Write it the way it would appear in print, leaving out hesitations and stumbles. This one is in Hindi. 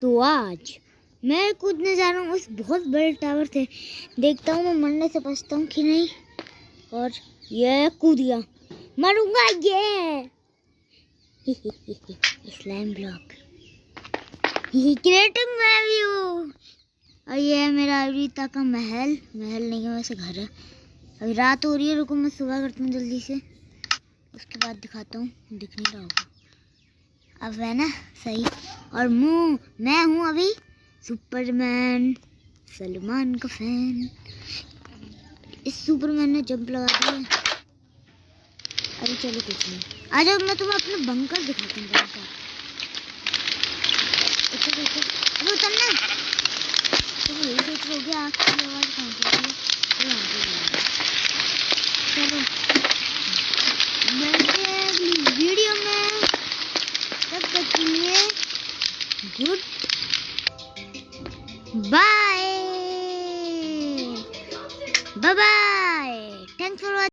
तो आज मैं कूदने जा रहा हूँ उस बहुत बड़े टावर से। देखता हूँ मैं मरने से बचता हूँ कि नहीं। और ये कूद गया, मरूंगा ये। स्लाइम ब्लॉक क्रिएटिव मैं भी हूँ। और ये है मेरा अविता का महल नहीं है वैसे, घर है। अभी रात हो रही है, रुको मैं सुबह करता हूँ जल्दी से, उसके बाद दिखाता हूँ। दिख नहीं रहा होगा अब, है ना सही। और मैं हूँ अभी सुपरमैन, सलमान का फैन। इस सुपरमैन ने जंप लगा दिया। अरे चलो कुछ नहीं, आ जाओ मैं तुम्हें अपना बंकर दिखाता हूँ। बंकर अभी उतरना। तुम यही सोच रहे हो आग की आवाज कहाँ से आ रही है? चलो मिलते हैं अगली वीडियो में, तब तक के लिए good bye bye. Thanks for watching.